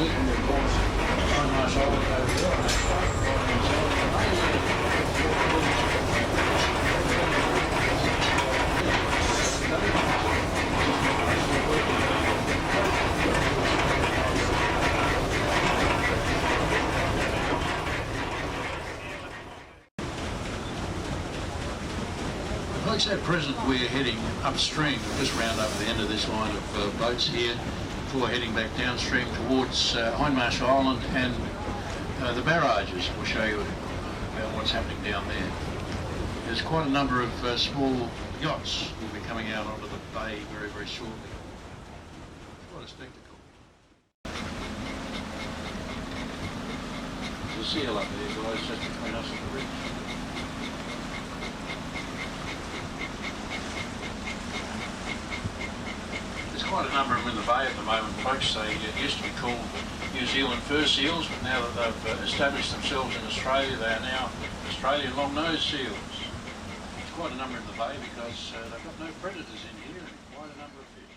slick and of course on nice island over Folks, at present we're heading upstream, just round up the end of this line of boats here before heading back downstream towards Hindmarsh Island and the barrages. We'll show you about what's happening down there. There's quite a number of small yachts will be coming out onto the bay very, very shortly. Quite a spectacle. There's a seal up there, guys, just between us and the bridge. Quite a number of them in the bay at the moment, folks. They used to be called New Zealand fur seals, but now that they've established themselves in Australia, they are now Australian long-nosed seals. There's quite a number in the bay because they've got no predators in here and quite a number of fish.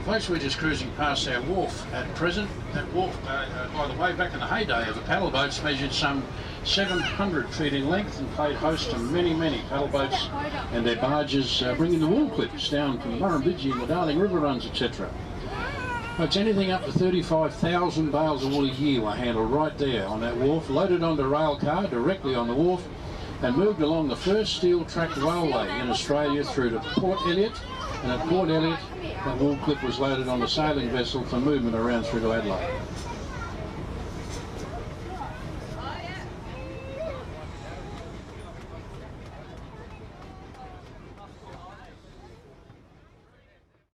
Folks, we're just cruising past our wharf at present. That wharf, by the way, back in the heyday of the paddle boats, measured some 700 feet in length and played host to many, many paddle boats and their barges, bringing the wool clips down from the Murrumbidgee and the Darling River runs, etc. Folks, anything up to 35,000 bales of wool a year were handled right there on that wharf, loaded onto a rail car directly on the wharf and moved along the first steel track railway in Australia through to Port Elliot, and at Port Elliot that wool clip was loaded on a sailing vessel for movement around through to Adelaide.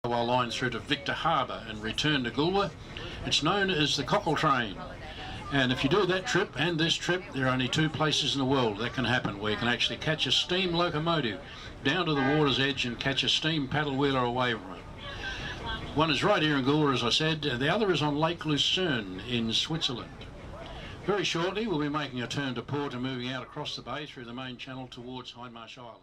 While lines through to Victor Harbour and return to Goolwa. It's known as the Cockle Train. And if you do that trip and this trip, there are only two places in the world that can happen where you can actually catch a steam locomotive down to the water's edge and catch a steam paddle wheeler away from it. One is right here in Goolwa, as I said. The other is on Lake Lucerne in Switzerland. Very shortly we'll be making a turn to port and moving out across the bay through the main channel towards Hindmarsh Island.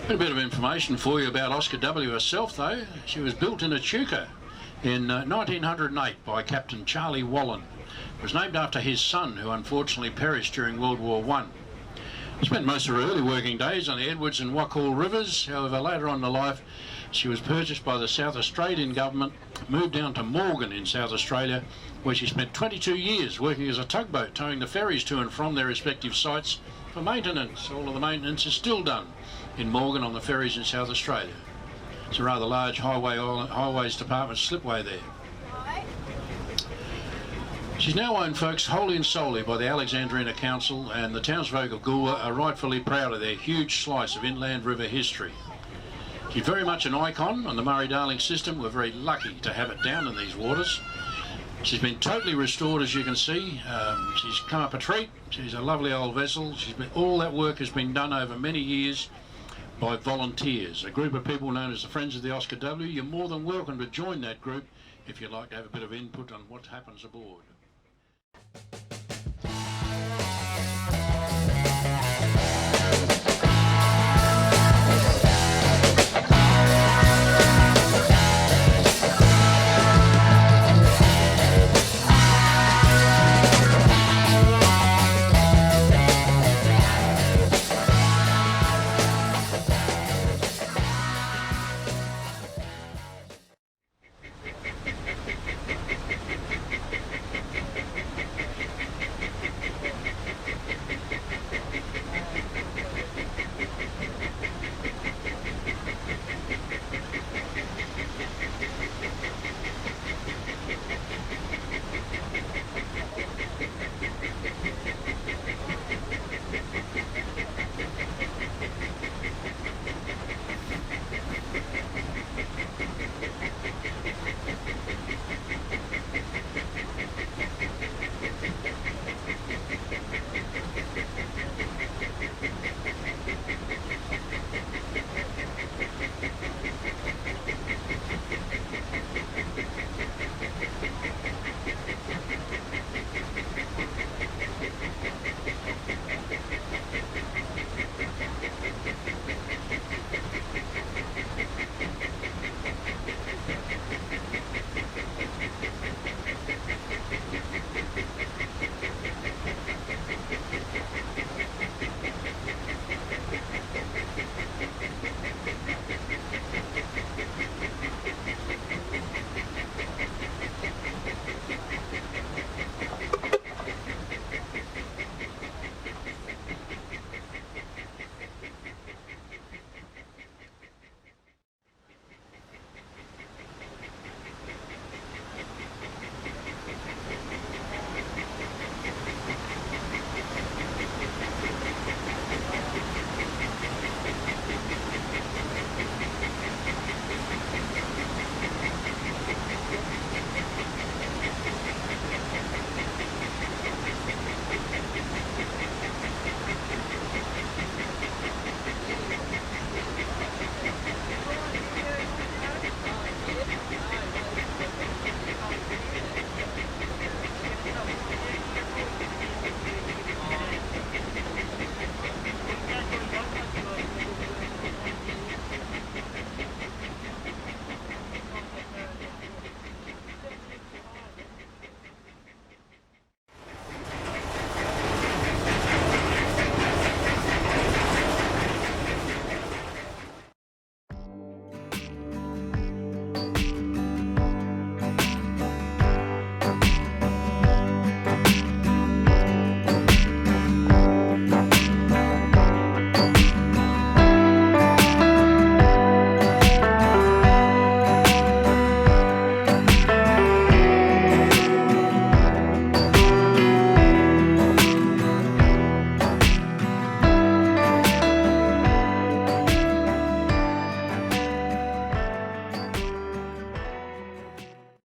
A bit of information for you about Oscar W herself, though. She was built in Echuca in 1908 by Captain Charlie Wallen. It was named after his son, who unfortunately perished during World War I. Spent most of her early working days on the Edwards and Wachall rivers. However, later on in life, she was purchased by the South Australian government, moved down to Morgan in South Australia, where she spent 22 years working as a tugboat, towing the ferries to and from their respective sites for maintenance. All of the maintenance is still done in Morgan on the ferries in South Australia. It's a rather large highways department slipway there. She's now owned, folks, wholly and solely by the Alexandrina Council, and the townsfolk of Goolwa are rightfully proud of their huge slice of inland river history. She's very much an icon on the Murray-Darling system. We're very lucky to have it down in these waters. She's been totally restored, as you can see. She's come up a treat. She's a lovely old vessel. All that work has been done over many years by volunteers, a group of people known as the Friends of the Oscar W. You're more than welcome to join that group if you'd like to have a bit of input on what happens aboard.